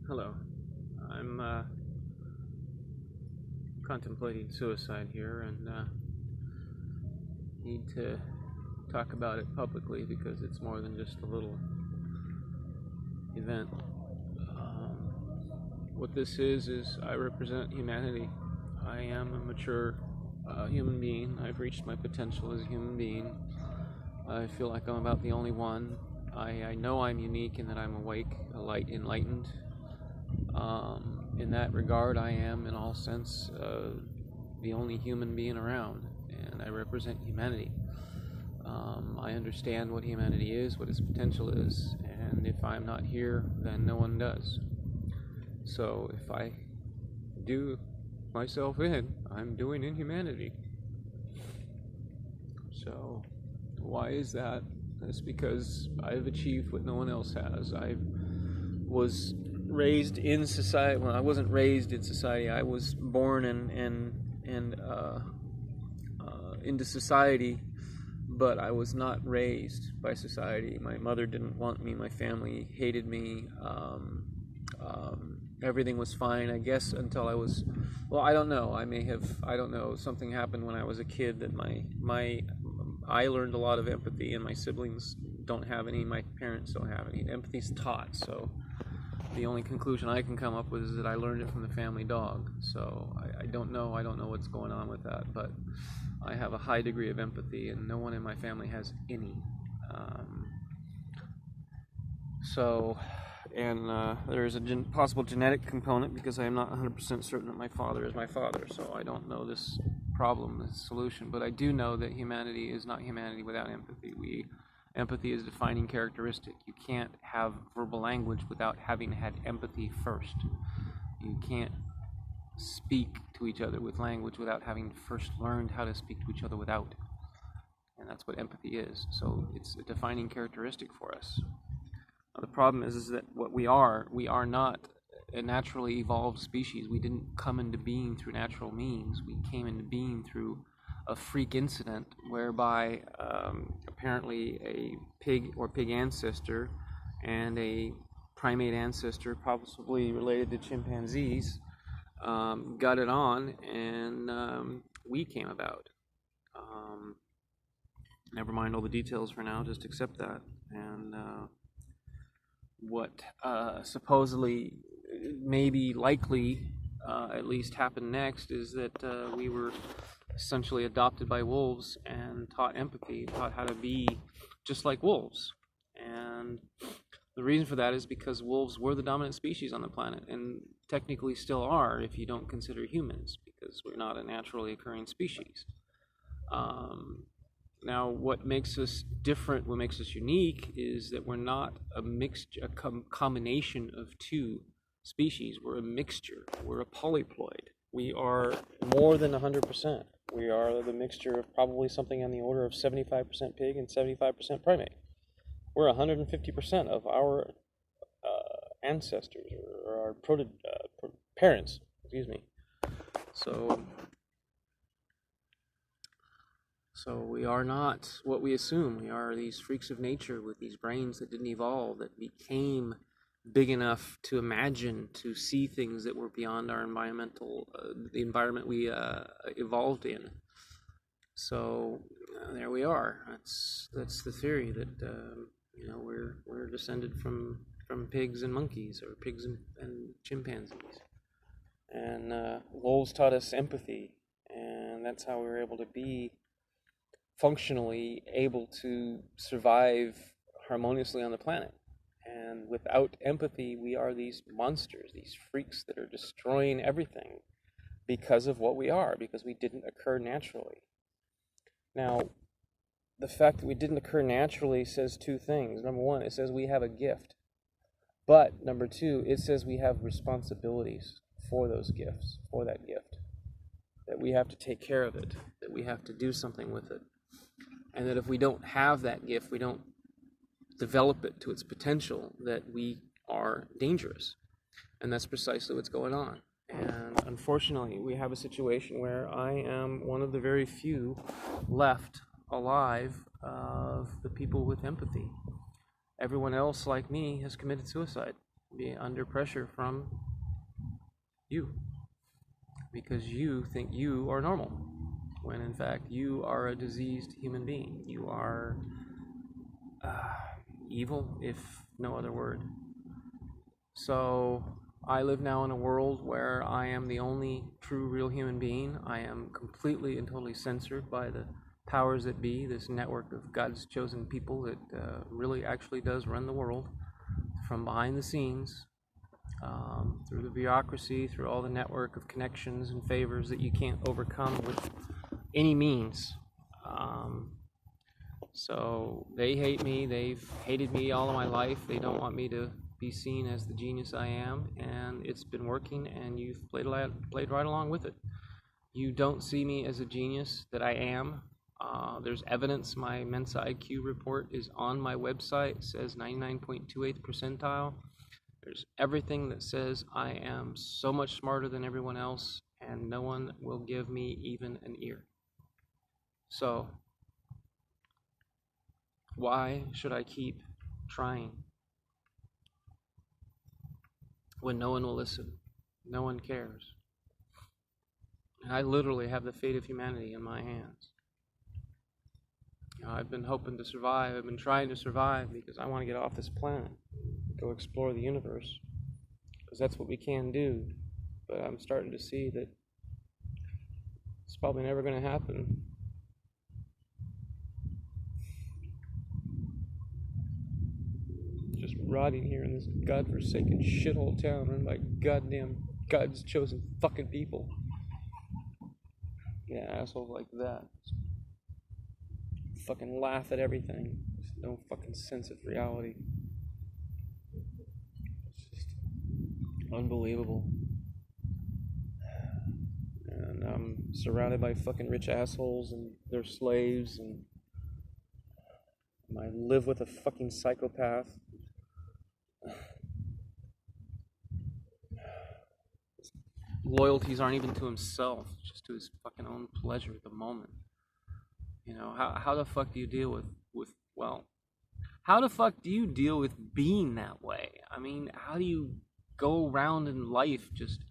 Hello. I'm contemplating suicide here and need to talk about it publicly because it's more than just a little event. What this is I represent humanity. I am a mature human being. I've reached my potential as a human being. I feel like I'm about the only one. I know I'm unique in that I'm awake, light, enlightened. In that regard, I am, in all sense, the only human being around, and I represent humanity. I understand what humanity is, what its potential is, and if I'm not here, then no one does. So if I do myself in, I'm doing inhumanity. So why is that? That's because I've achieved what no one else has. I was raised in society. Well, I wasn't raised in society. I was born and into society, but I was not raised by society. My mother didn't want me. My family hated me. Everything was fine, I guess, until I was. Well, I don't know. I don't know. Something happened when I was a kid that I learned a lot of empathy, and my siblings don't have any. My parents don't have any. Empathy's taught, so the only conclusion I can come up with is that I learned it from the family dog. So I don't know what's going on with that, but I have a high degree of empathy, and no one in my family has any. There is a possible genetic component because I am not 100% certain that my father is my father, so I don't know this problem, this solution, but I do know that humanity is not humanity without empathy. Empathy is a defining characteristic. You can't have verbal language without having had empathy first. You can't speak to each other with language without having first learned how to speak to each other without. And that's what empathy is. So it's a defining characteristic for us. Now, the problem is that what we are not a naturally evolved species. We didn't come into being through natural means. We came into being through a freak incident whereby apparently a pig ancestor and a primate ancestor, possibly related to chimpanzees, got it on, and we came about. Never mind all the details for now, just accept that. And what supposedly, maybe likely, at least happened next is that we were essentially adopted by wolves and taught empathy, taught how to be just like wolves. And the reason for that is because wolves were the dominant species on the planet, and technically still are if you don't consider humans, because we're not a naturally occurring species. Now, what makes us different, what makes us unique, is that we're not a combination of two species. We're a mixture. We're a polyploid. We are more than 100%. We are the mixture of probably something on the order of 75% pig and 75% primate. We're 150% of our ancestors or our parents. Excuse me. So we are not what we assume. We are these freaks of nature with these brains that didn't evolve, that became big enough to imagine, to see things that were beyond our the environment we evolved in. So there we are. That's the theory that we're descended from pigs and monkeys, or pigs and chimpanzees. And wolves taught us empathy, and that's how we were able to be functionally able to survive harmoniously on the planet. And without empathy, we are these monsters, these freaks that are destroying everything because of what we are, because we didn't occur naturally. Now, the fact that we didn't occur naturally says two things. Number one, it says we have a gift. But number two, it says we have responsibilities for those gifts, for that gift. That we have to take care of it, that we have to do something with it. And that if we don't have that gift, we don't develop it to its potential, that we are dangerous. And that's precisely what's going on. And unfortunately, we have a situation where I am one of the very few left alive of the people with empathy. Everyone else, like me, has committed suicide. be under pressure from you, because you think you are normal, when in fact you are a diseased human being. You are evil, if no other word. So I live now in a world where I am the only true, real human being. I am completely and totally censored by the powers that be, this network of God's chosen people that really actually does run the world from behind the scenes, through the bureaucracy, through all the network of connections and favors that you can't overcome with any means. So they hate me. They've hated me all of my life. They don't want me to be seen as the genius I am, and it's been working, and you've played right along with it. You don't see me as a genius that I am. There's evidence. My Mensa IQ report is on my website. It says 99.28th percentile. There's everything that says I am so much smarter than everyone else, and no one will give me even an ear. So why should I keep trying when no one will listen? No one cares. And I literally have the fate of humanity in my hands. I've been hoping to survive. I've been trying to survive because I want to get off this planet, go explore the universe, because that's what we can do. But I'm starting to see that it's probably never going to happen. Just rotting here in this godforsaken shithole town run by goddamn God's chosen fucking people. Yeah, assholes like that fucking laugh at everything. There's no fucking sense of reality. It's just unbelievable. And I'm surrounded by fucking rich assholes and their slaves, and I live with a fucking psychopath. His loyalties aren't even to himself, just to his fucking own pleasure at the moment. You know, how the fuck do you deal with how the fuck do you deal with being that way? I mean, how do you go around in life just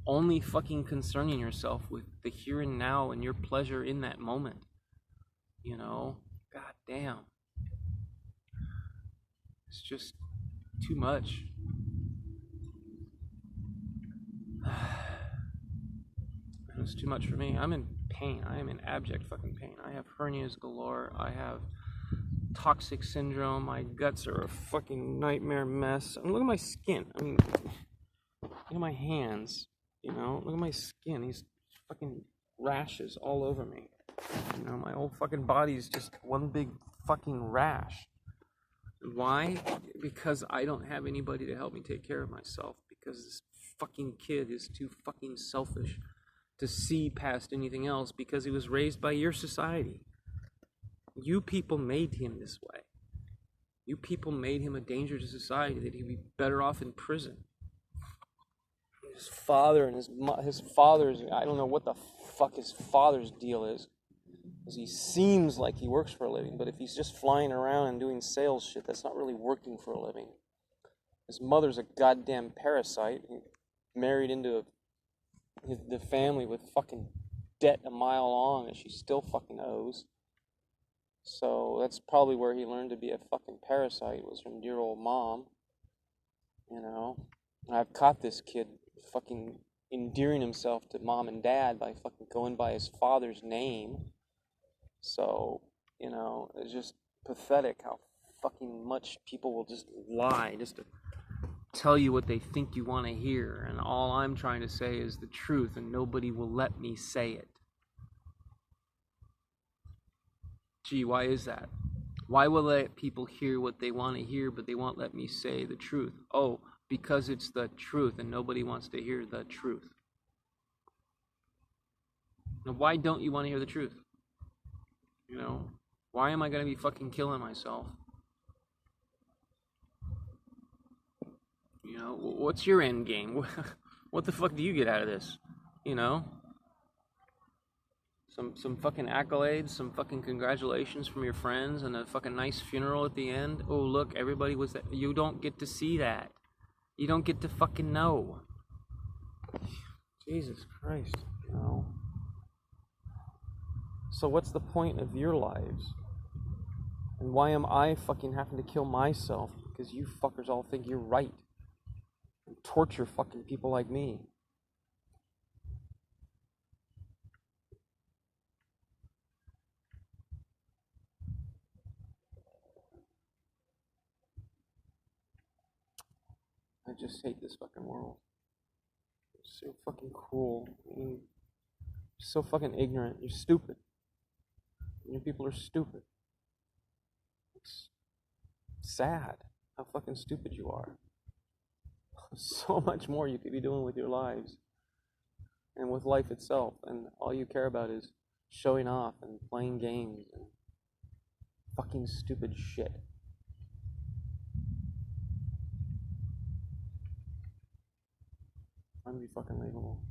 only fucking concerning yourself with the here and now and your pleasure in that moment? You know, god damn. It's just too much. It's too much for me. I'm in pain. I am in abject fucking pain. I have hernias galore. I have toxic syndrome. My guts are a fucking nightmare mess. I mean, look at my skin. I mean, look at my hands. You know, look at my skin. These fucking rashes all over me. You know, my whole fucking body is just one big fucking rash. Why? Because I don't have anybody to help me take care of myself. Because this fucking kid is too fucking selfish to see past anything else, because he was raised by your society. You people made him this way. You people made him a danger to society, that he'd be better off in prison. His father and his father's, I don't know what the fuck his father's deal is, because he seems like he works for a living, but if he's just flying around and doing sales shit, that's not really working for a living. His mother's a goddamn parasite. He married into the family with fucking debt a mile long that she still fucking owes. So that's probably where he learned to be a fucking parasite, was from dear old mom. You know? And I've caught this kid fucking endearing himself to mom and dad by fucking going by his father's name. So, you know, it's just pathetic how fucking much people will just lie just to tell you what they think you want to hear, and all I'm trying to say is the truth, and nobody will let me say it. Gee, why is that? Why will I let people hear what they want to hear, but they won't let me say the truth? Oh, because it's the truth, and nobody wants to hear the truth. Now, why don't you want to hear the truth? You know, why am I going to be fucking killing myself? You know, what's your end game? What the fuck do you get out of this? You know? Some fucking accolades, some fucking congratulations from your friends, and a fucking nice funeral at the end. Oh, look, everybody was there. You don't get to see that. You don't get to fucking know. Jesus Christ, no. So what's the point of your lives? And why am I fucking having to kill myself because you fuckers all think you're right and torture fucking people like me? I just hate this fucking world. It's so fucking cruel. You're so fucking ignorant. You're stupid. You people are stupid. It's sad how fucking stupid you are. So much more you could be doing with your lives and with life itself, and all you care about is showing off and playing games and fucking stupid shit. Unfucking-believable.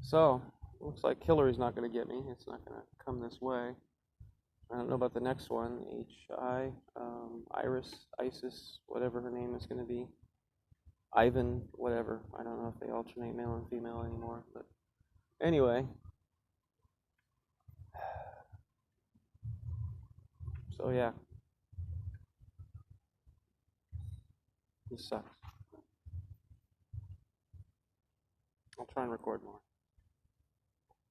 So, looks like Hillary's not going to get me. It's not going to come this way. I don't know about the next one. H.I., Iris, Isis, whatever her name is going to be. Ivan, whatever. I don't know if they alternate male and female anymore. But anyway. So yeah. This sucks. I'll try and record more.